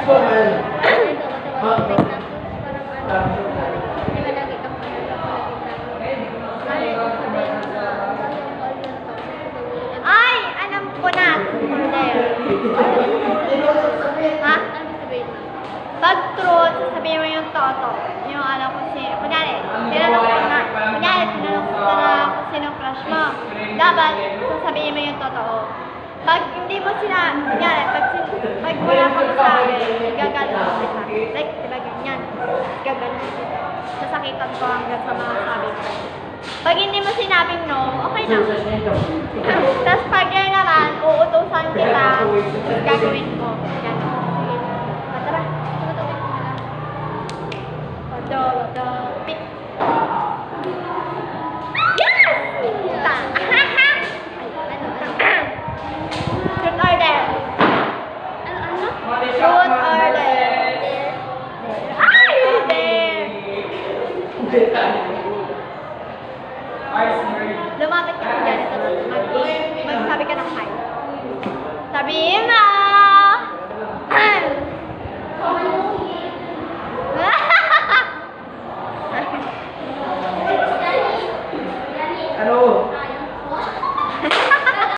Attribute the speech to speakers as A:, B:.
A: Ay! Alam ko na! Ha? Ano sabihin mo? Pag truth, sasabihin mo yung toto. Yung alam ko kunyari, tinanong ko na kung sino crush mo. Dapat, sasabihin mo yung totoo. Pag hindi mo kunyari, pag wala kang sabi, gagalit mo kita. Like, diba ganyan? Gagalit ko. Sasakitan ko hanggang sa mga sabi ko. Pag hindi mo sinabing no, okay na. Tapos pag yan naman, uutusan kita, gagawin mo. Yan. Sige. Tara, tumutukin mo na. Pick. Yes! Ta! Truth or dare? Ano? Truth or dare? Ay! Dare! Lumapit ka dyan, magsabi ka ng hi. Sabihin